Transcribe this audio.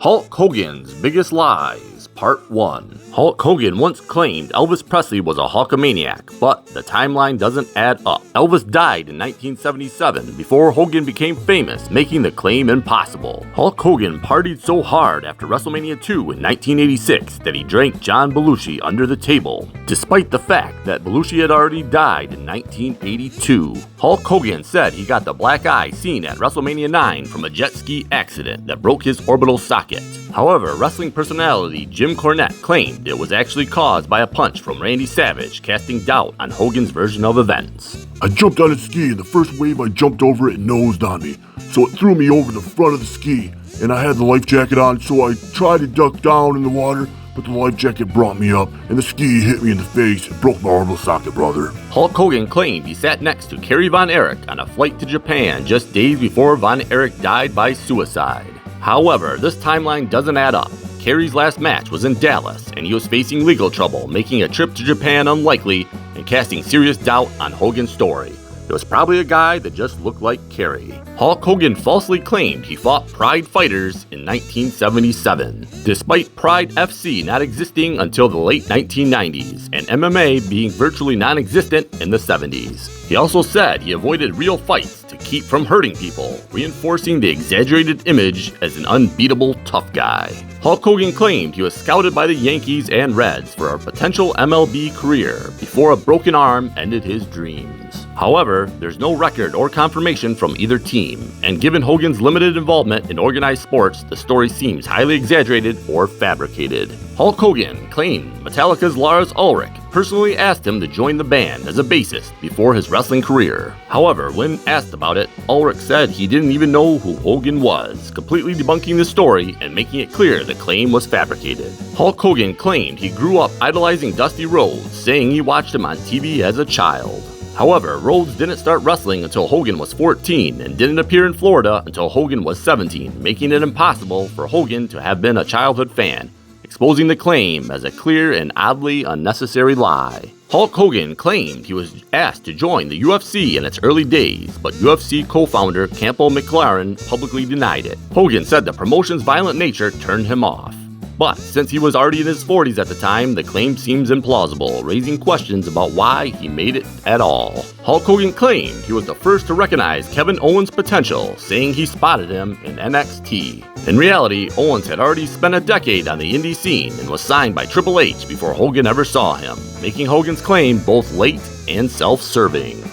Hulk Hogan's Biggest Lies, Part 1. Hulk Hogan once claimed Elvis Presley was a Hulkamaniac, but the timeline doesn't add up. Elvis died in 1977 before Hogan became famous, making the claim impossible. Hulk Hogan partied so hard after WrestleMania 2 in 1986 that he drank John Belushi under the table, despite the fact that Belushi had already died in 1982. Hulk Hogan said he got the black eye seen at WrestleMania 9 from a jet ski accident that broke his orbital socket. However, wrestling personality Jim Cornette claimed it was actually caused by a punch from Randy Savage, casting doubt on Hogan's version of events. I jumped on a ski and the first wave I jumped over it nosed on me, so it threw me over the front of the ski, and I had the life jacket on, so I tried to duck down in the water, but the life jacket brought me up, and the ski hit me in the face and broke my orbital socket, brother. Hulk Hogan claimed he sat next to Kerry Von Erich on a flight to Japan just days before Von Erich died by suicide. However, this timeline doesn't add up. Kerry's last match was in Dallas, and he was facing legal trouble, making a trip to Japan unlikely and casting serious doubt on Hogan's story. It was probably a guy that just looked like Kerry. Hulk Hogan falsely claimed he fought Pride fighters in 1977, despite Pride FC not existing until the late 1990s and MMA being virtually non-existent in the 70s. He also said he avoided real fights to keep from hurting people, reinforcing the exaggerated image as an unbeatable tough guy. Hulk Hogan claimed he was scouted by the Yankees and Reds for a potential MLB career before a broken arm ended his dreams. However, there's no record or confirmation from either team, and given Hogan's limited involvement in organized sports, the story seems highly exaggerated or fabricated. Hulk Hogan claimed Metallica's Lars Ulrich personally asked him to join the band as a bassist before his wrestling career. However, when asked about it, Ulrich said he didn't even know who Hogan was, completely debunking the story and making it clear the claim was fabricated. Hulk Hogan claimed he grew up idolizing Dusty Rhodes, saying he watched him on TV as a child. However, Rhodes didn't start wrestling until Hogan was 14 and didn't appear in Florida until Hogan was 17, making it impossible for Hogan to have been a childhood fan, exposing the claim as a clear and oddly unnecessary lie. Hulk Hogan claimed he was asked to join the UFC in its early days, but UFC co-founder Campbell McLaren publicly denied it. Hogan said the promotion's violent nature turned him off. But since he was already in his 40s at the time, the claim seems implausible, raising questions about why he made it at all. Hulk Hogan claimed he was the first to recognize Kevin Owens' potential, saying he spotted him in NXT. In reality, Owens had already spent a decade on the indie scene and was signed by Triple H before Hogan ever saw him, making Hogan's claim both late and self-serving.